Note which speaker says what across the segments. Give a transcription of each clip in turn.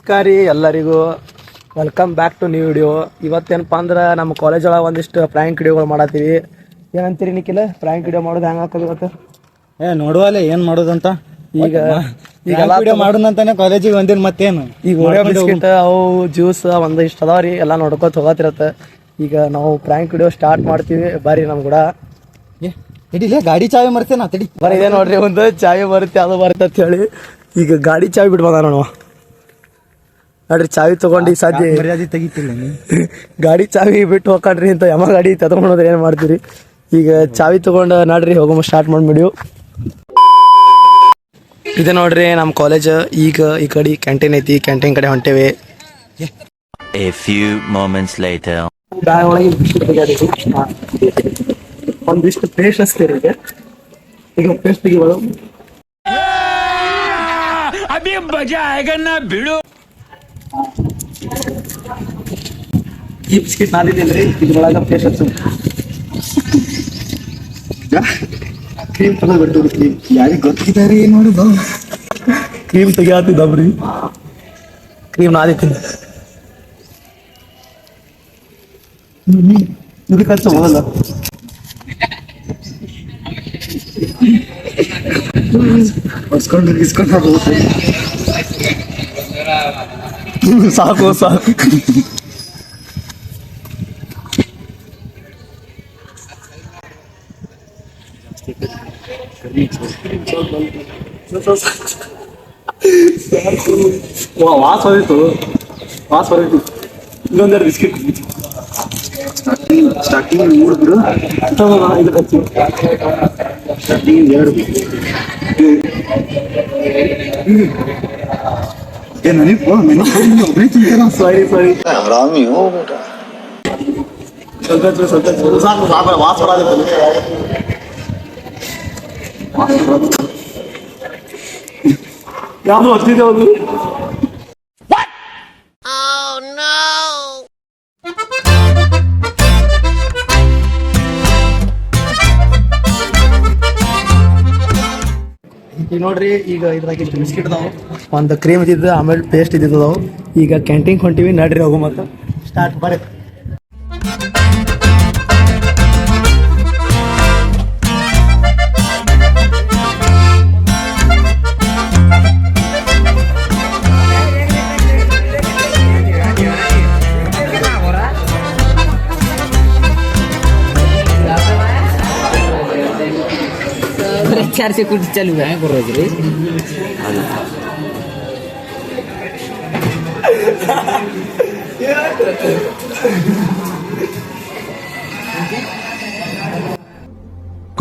Speaker 1: ನಮಸ್ಕಾರ ರೀ ಎಲ್ಲರಿಗೂ. Welcome back to new video. ಇವತ್ತೇನಪ್ಪ ಅಂದ್ರೆ ನಮ್ಮ ಕಾಲೇಜ್ ಒಳಗೆ ಒಂದಿಷ್ಟು ಪ್ರ್ಯಾಂಕ್ ವಿಡಿಯೋಗಳು ಮಾಡತ್ತೀವಿ. ಏನಂತೀರಿ ನಿಖಿಲ್? ಪ್ರ್ಯಾಂಕ್ ವಿಡಿಯೋ ಮಾಡೋದು ಹೆಂಗೆ ಹಾಕೋದು ಇವತ್ತು?
Speaker 2: ನೋಡುವಲ್ಲ ಏನ್ ಮಾಡೋದಂತ. ಈಗ ವಿಡಿಯೋ ಮಾಡೋದಂತಾನೆ ಕಾಲೇಜಿಗೆ ಒಂದಿನ ಮತ್ತೇನು ಈಗ ಓರಿಯೋ ಬಿಸ್ಕಿಟ್
Speaker 1: ಅವು ಜ್ಯೂಸ್ ಒಂದಿಷ್ಟು ಅದಾವ ರೀ, ಎಲ್ಲ ನೋಡ್ಕೊತ ಹೋಗತ್ತಿರತ್ತೆ. ಈಗ ನಾವು ಪ್ರ್ಯಾಂಕ್ ವಿಡಿಯೋ ಸ್ಟಾರ್ಟ್ ಮಾಡ್ತೀವಿ. ಬರ್ರಿ ನಮ್ ಕೂಡ.
Speaker 2: ಇಡಿಲೇ ಗಾಡಿ ಚಾವಿ ಮರ್ತೇನ ತಡಿ.
Speaker 1: ಬರೀ ಇದೆ ನೋಡ್ರಿ, ಒಂದು ಚಾವಿ ಬರುತ್ತೆ ಅದು ಬರುತ್ತೆ ಅಂತ ಹೇಳಿ ಈಗ ಗಾಡಿ ಚಾವಿ ಬಿಡ್ಬೋದ ನೋಡುವ. ನೋಡ್ರಿ ಚಾವಿ ತಗೊಂಡು ಈಗ ಸಾಧ್ಯ
Speaker 2: ಮರ್ಯಾದೆ ತೆಗಿತಿಲ್ಲ
Speaker 1: ಗಾಡಿ ಚಾವಿ ಬಿಟ್ಟು ಹೋಗ್ಕೊಂಡ್ರಿ ಅಂತ ಯಮ ಗಾಡಿ ತಗೊಂಡ್ರೆ ಏನ್ ಮಾಡ್ತೀರಿ? ಈಗ ಚಾವಿ ತಗೊಂಡು ನಡ್ರಿ ಹೋಗೋ ಸ್ಟಾರ್ಟ್ ಮಾಡ್ಬಿಡಿವು. ಇದೆ ನೋಡ್ರಿ ನಮ್ಮ ಕಾಲೇಜ್. ಈಗ ಈ ಕಡೆ ಕ್ಯಾಂಟೀನ್ ಐತಿ, ಕ್ಯಾಂಟೀನ್ ಕಡೆ ಹೊಂಟೇವಿ.
Speaker 3: A few moments later.
Speaker 1: Bag ಒಳಗೆ ಒಂದಿಷ್ಟು ಪೇಸ್ಟ್ ಹಚ್ತೀರಿ. ಈಗ ಪೇಸ್ಟ್ ತೆಗಿಬೋದು. ಈ ಬಿಸ್ಕಿಟ್ ನಾದಿದ್ದಿಲ್ರಿ, ಇದ್ರೊಳಗ ಪೇಸ್ಟ್ ಹಚ್ಚು. ಕ್ರೀಮ್ ತಗೋಬಿಟ್ಟು ಕ್ರೀಮ್
Speaker 2: ಯಾರಿಗೆ ಗೊತ್ತಿದ್ದಾರೆ ನೋಡುದು.
Speaker 1: ಕ್ರೀಮ್ ತೆಗಿಯಾತಿದ್ದಬ್ರಿ. ಕ್ರೀಮ್ ನಾದಿತ್ತೀನಿ. ಇದಕ್ಕೆ ಹಚ್ಚು ಮೊದಲ. ಸಾಕು ಸಾಕು. ವಾಸ ಹೊರಿತು, ವಾಸ ಹೊರಿತು. ಇನ್ನೊಂದೆರಡು ಬಿಸ್ಕಿಟ್ ಸ್ಟಾರ್ಟಿಂಗ್ 3 ಬಿಡು. ಇದಕ್ಕೆ ಹಚ್ಚಿ ಸ್ಟಾರ್ಟಿಂಗ್ 2 ಸಾರಿ ಸಾರಿ ಆರಾಮಿ ಹೋಗ್ಬೇಡ. ಸ್ವಲ್ಪ ಸಾಕು ಸಾಕು. ವಾಸ ಹೊರಾಗುತ್ತೆ. ಯಾವುದು ಹಚ್ಚಿದೆ ಒಂದು. ಈಗ ನೋಡ್ರಿ, ಈಗ ಇದ್ರಾಗ ಬಿಸ್ಕಿಟ್ ಅದಾವ, ಒಂದು ಕ್ರೀಮ್ ಇದ್ದಿದ್ದು, ಆಮೇಲೆ ಪೇಸ್ಟ್ ಇದ್ದಿದ್ದವು. ಈಗ ಕ್ಯಾಂಟೀನ್ ಹೊಂಟಿವಿ, ನಡ್ರಿ ಹೋಗೋ ಮತ್ತೆ ಸ್ಟಾರ್ಟ್ ಬರ್ರಿ.
Speaker 4: चार से कुछ चालू है रोज रे.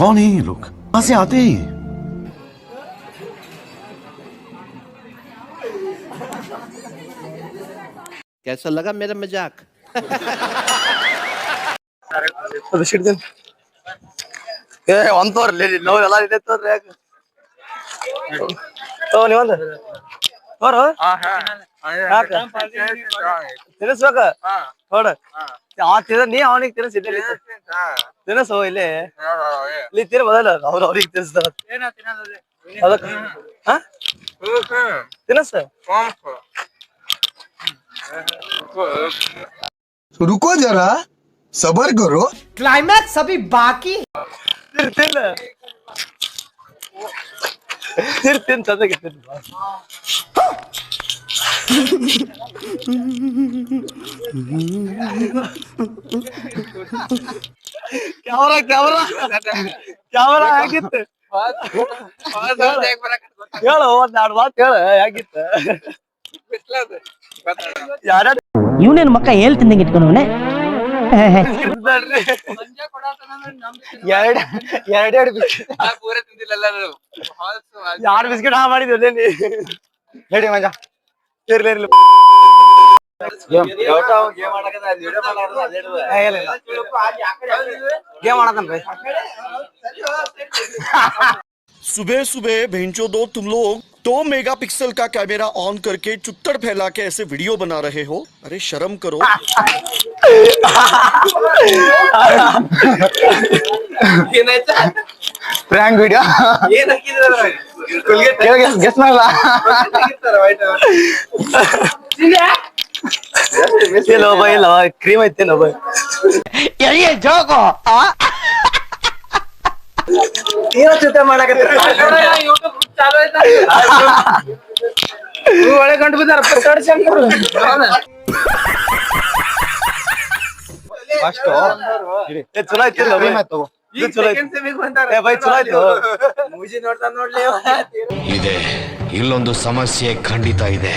Speaker 5: कौन है ये लोग? कहां से आते हैं?
Speaker 3: कैसा लगा मेरा मजाक?
Speaker 1: ಒಂದ್ ತೋರ್ಲಿ ನೋವು ಎಲ್ಲ ಇದೆ ತೋರ್ರಿ. ಯಾಕೆ ನೀವೊಂದು ತೋರು ತಿನ್ನಿಸ್ಬೇಕ ನೋಡ. ನೀ ಅವನಿಗೆ ತಿನ್ನಿಸ್, ಇಲ್ಲಿ ತಿನ್ನಿಸು. ಇಲ್ಲಿ ಇಲ್ಲಿ ತಿನ್ನ ಮೊದಲ ಅವ್ರಿಗೆ ತಿನ್ನಿಸ್ತಾರ. ಅದಕ್ಕೆ ತಿನ್ನಿಸ್.
Speaker 6: रुको जरा, सबर करो.
Speaker 4: क्लाइमैक्स अभी बाकी.
Speaker 1: ತಿನ್ ಚಂದಾಗಿ ತಿನ್. ಕ್ಯಾಮರಾ ಕ್ಯಾಮರಾ ಕ್ಯಾಮರಾ ಹೇಗಿತ್ತು ಹೇಳು, ಒಂದೆರಡು ಮಾತು ಹೇಳು. ಹೇಗಿತ್ತು? ಯಾರ್ಯಾರು
Speaker 4: ಇವನೇನು ಮಕ್ಕ ಹೇಳ್ತಿದ್ದಂಗೆ ಇಟ್ಕೊಂಡವನೆ.
Speaker 1: ಎರಡೆರಡು ಬಿಸ್ಕಿಟ್, 2 ಬಿಸ್ಕಿಟ್ ಮಾಡಿದ್ವಿ. ನಡಿ ಮಜಾ. ಇರ್ಲಿ ಇರ್ಲಿ. ಗೇಮ್ ಮಾಡತನ್ರಿ.
Speaker 7: सुबह सुबह भेंचो दो तुम लोग 2 मेगापिक्सल का कैमरा ऑन करके चुत्तड़ फैला के ऐसे वीडियो बना रहे हो. अरे शर्म करो.
Speaker 1: प्रैंक वीडियो ಗೆಸ್ ಮಾಡಲ್ಲ. ಇಲ್ಲ ಬೈ ಇಲ್ಲ ಕ್ರೀಮ್ ಐತೇನೋ ಬೈ ಏನೋ ಜೊತೆ ಮಾಡಕತ್ತ ಒಳ್ಳೆ ಗಂಟು ಬಿದ್ದಾರ ಚಲೋ ಐತಿಲ್ಲ ಬೈ ಇದು ಚಲೋ ಐತಿ ಬೈ ಚಲೋ ಆಯ್ತು
Speaker 5: ಇದೆ ಇಲ್ಲೊಂದು ಸಮಸ್ಯೆ ಖಂಡಿತ ಇದೆ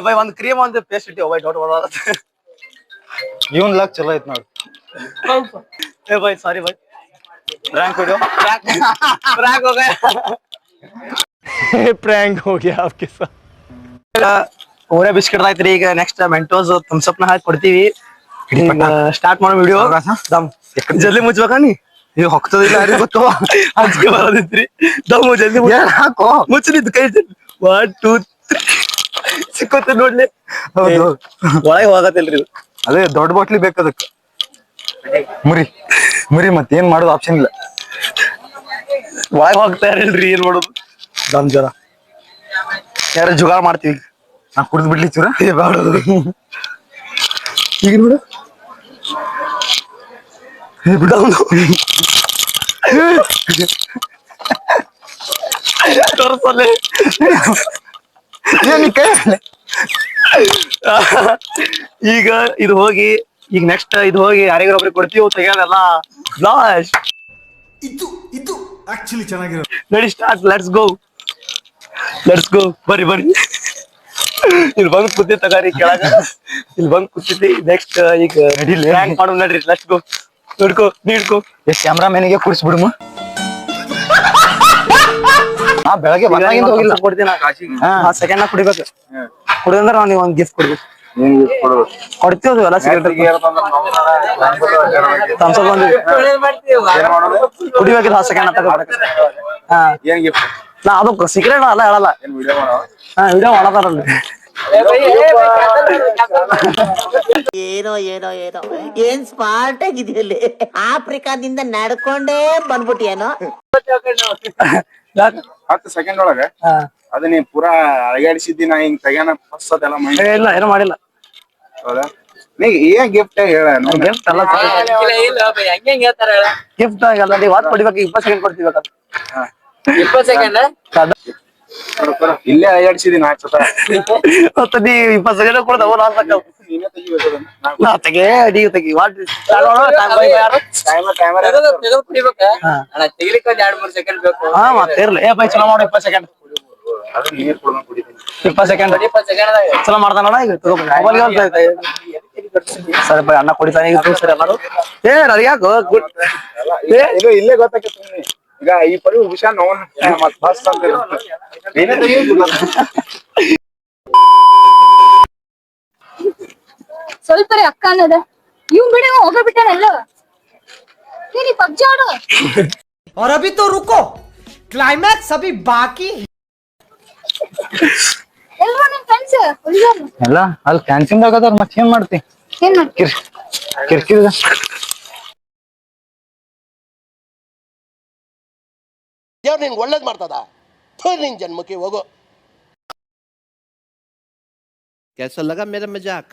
Speaker 1: ಬೈ ಒಂದ್ ಕ್ರೀಮ್ ಒಂದು ಪೇಸ್ಟ್ ಇಟ್ಟಿವ ಬೈ ಡೌಟ್ ಮಾಡೋದ
Speaker 2: ಇವನ್ ಲಕ್ ಚಲೋ ಐತ್ ನೋಡ್
Speaker 1: ಬೈ ಸಾರಿ ಬೈ प्रैंक हो गया प्रैंक हो गया प्रैंक हो गया आपके साथ ಓರೆ ಬಿಸ್ಕೆಟ್ ಆಯ್ತ್ರಿ ಈಗ ನೆಕ್ಸ್ಟ್ ಮೆಂಟೋಸ್ ಥಮ್ಸ್ ಅಪ್ ನ ಹಾಕಿ ಕೊಡ್ತೀವಿ ಈಗ ಸ್ಟಾರ್ಟ್ ಮಾಡೋ ವಿಡಿಯೋ ದಮ್ ಜಲ್ದಿ ಮುಚ್ಬೇಕಾ ನೀ ನೀವು ಹೋಗ್ತದಿಲ್ಲ ಯಾರಿಗೂ ಗೊತ್ತು ಅಂಜಿಕೆ ಬರೋದಿತ್ರಿ ದಮ್ ಜಲ್ದಿ ಹಾಕೋ ಮುಚ್ಚಲಿದ್ದು ಕೈ 1 2 3 ಸಿಕ್ಕೋತ ನೋಡ್ಲಿ ಹೌದು ಒಳಗೆ ಹೋಗತ್ತಿಲ್ರಿ ಇದು
Speaker 2: ಅದೇ ದೊಡ್ಡ ಬಾಟ್ಲಿ ಬೇಕದಕ್ಕೆ ಮುರಿ ಮತ್ತೇನ್ ಮಾಡೋದು ಆಪ್ಷನ್ ಇಲ್ಲ
Speaker 1: ಒಳಗೆ ಹೋಗ್ತಾ ಇರಲ್ರಿ ಏನ್ ಮಾಡೋದು ದಮ್ ಜರ ಯಾರ ಜುಗಾರ್ ಮಾಡ್ತೀವಿ
Speaker 2: ನಾ ಕುಡ್ದು ಬಿಡ್ಲಿ ಚೂರ
Speaker 1: ಬಾಡೋದು ಈಗ ನೋಡು ತೋರ್ಸಲ್ಲೇ ಈಗ ಇದು ಹೋಗಿ ಈಗ ನೆಕ್ಸ್ಟ್ ಇದು ಹೋಗಿ ಯಾರಿಗಾರ ಒಬ್ರಿಗೆ ಕೊಡ್ತೀವಿ ತೆಗಿಯೋದಲ್ಲ ಬ್ಲಾಸ್ಟ್
Speaker 5: ಇದು ಆಕ್ಚುಲಿ ಚೆನ್ನಾಗಿರೋ
Speaker 1: ರೆಡಿ ಸ್ಟಾರ್ಟ್ ಲೆಟ್ಸ್ ಗೋ ಬರ್ರಿ ಇಲ್ಲಿ ಬಂದ್ ಕೂತಿ ತಗಾರಿ ಕೆಳಗ ಇಲ್ಲಿ ಬಂದ್ ಕೂತಿದ್ದಿ ನೆಕ್ಸ್ಟ್ ಈಗ ರ್ಯಾಂಕ್ ಮಾಡೋಣ ನಡ್ರಿ ಲೆಟ್ಸ್ ಗೋ ನೀಡ್ಕೋ
Speaker 2: ಕ್ಯಾಮ್ರಾಮನ್ಗೆ ಕುಡಿಸ್ಬಿಡುಮ ಬೆಳಗ್ಗೆ ಬಂದಾಗಿಂದ ಹೋಗಿಲ್ಲ
Speaker 1: ಕೊಡ್ತೀನಿ ಸೆಕೆಂಡ್ ನಾಗ ಕುಡಿಬೇಕು ಕುಡಿದಂದ್ರೆ ನಾವು ಒಂದ್ ಗಿಫ್ಟ್ ಕೊಡ್ಬೇಕು ಕೊಡ್ತೀವಿ ಎಲ್ಲ ಸಿಗರೇಟ್ ಥಮ್ಸ್ ಅಪ್ ಒಂದು ಕುಡಿಬೇಕಿಲ್ಲ ಸೆಕೆಂಡ್ ಹಾ ನಾ ಅದಕ್ಕೆ ಸಿಗರೇಟ್ ಅಲ್ಲ ಹೇಳಲ್ಲ ಹಾ ವಿಡಿಯೋ ಮಾಡತಾರಲ್ರಿ
Speaker 8: ಏನೋ ಏನ್ ಸ್ಮಾರ್ಟ್ ಆಗಿದೆಯಲ್ಲಿ ಆಫ್ರಿಕಾದಿಂದ ನಡ್ಕೊಂಡೇ ಬಂದ್ಬಿಟ್ಟಿಯೇನೋ
Speaker 9: 10 ಸೆಕೆಂಡ್ ಒಳಗ ಅದ ನೀ ಪೂರಾ ಅಳಗಾಡಿಸಿದ್ದಿ ನಾ ಹಿಂಗ್ ತೆಗ್ಯಾನ ಫಸ್ಟ್ ಅದೆಲ್ಲ ಮೈಂಡ್
Speaker 1: ಇಲ್ಲ ಏನೂ ಮಾಡಿಲ್ಲ
Speaker 9: ಹೌದಾ ನೀ ಏನ್ ಗಿಫ್ಟ್ ಹೇಳ
Speaker 1: ಗಿಫ್ಟ್ ಅಲ್ಲ ಗಿಫ್ಟ್ ಆಗಲ್ಲ ನೀವು ವಾತ್ ಕೊಡ್ಬೇಕು 20 ಸೆಕೆಂಡ್ ಕೊಡ್ತೀವಿ
Speaker 4: 20 ಸೆಕೆಂಡ್
Speaker 9: ಇಲ್ಲೇ ಅಳಗಾಡಿಸಿದಿ 4 ಸತ
Speaker 1: ಮತ್ತೆ ನೀ 20 ಸೆಕೆಂಡ್ ಕೊಡ್ತಾವ
Speaker 9: ನೀನೇ ತೆಗಿಬೇಕು
Speaker 1: ನಾ ತೆಗಿ ವಾಟ್
Speaker 9: ಟೈಮರ್
Speaker 4: ಕುಡಿಬೇಕ ತೆಗಿಲಿಕ್ಕೆ ಒಂದ್ 2-3 ಸೆಕೆಂಡ್ ಬೇಕು
Speaker 1: ಹಾ ಮತ್ತೆ ಇರ್ಲಿ ಏ ಬೈ ಚಲೋ ಮಾಡು 20 ಸೆಕೆಂಡ್
Speaker 9: ಅದು ನೀರ್ ಕುಡ್ದಂಗ್ ಕುಡಿತೀನಿ
Speaker 1: 20 ಸೆಕೆಂಡ್
Speaker 4: 20 ಸೆಕೆಂಡ್
Speaker 1: ಚಲೋ ಮಾಡ್ತಾನಲ್ಲ ಈಗ ಸರಿ ಬೈ ಅಣ್ಣ ಕುಡಿತಾನೆ ಈಗ ಸರಿ ಮಾಡು ಏ ನನಗೆ ಯಾಕೋ
Speaker 9: ಇದು ಇಲ್ಲೇ ಗೊತ್ತಾಗತ್ತೆ ಈಗ ಈ ಪರಿ ವಿಷಯ ನೋನ್ ಮತ್ ಫಸ್ಟ್ ಅಂತ ಇರುತ್ತೆ ನೀನೇ ತೆಗಿಯೋದು
Speaker 10: ಸ್ವಲ್ಪ ಅಕ್ಕ ಅನ್ನೋದ ಇವ್ ಬಿಡಿ ಹೋಗ್ಬಿಟ್ಟಾನಲ್ಲ ನೀನ್ ಈ ಪಬ್ಜಿ ಆಡು
Speaker 11: और अभी तो रुको क्लाइमैक्स अभी बाकी
Speaker 10: ಎಲ್ರು ನಿಮ್ ಫ್ರೆಂಡ್ಸ್ ಉಳಿದಾರ
Speaker 2: ಎಲ್ಲ ಅಲ್ಲಿ ಕ್ಯಾನ್ಸಲ್ ಆಗದಾರ ಮತ್ತೆ ಏನ್ ಮಾಡ್ತಿ
Speaker 10: ಏನ್ ಮಾಡ್ತಿ
Speaker 2: ಕಿರ್ಕಿದ
Speaker 6: ದೇವ್ರು ನಿನ್ಗೆ ಒಳ್ಳೇದ್ ಮಾಡ್ತದ ನಿನ್ ಜನ್ಮಕ್ಕೆ ಹೋಗೋ
Speaker 3: कैसा लगा मेरा मजाक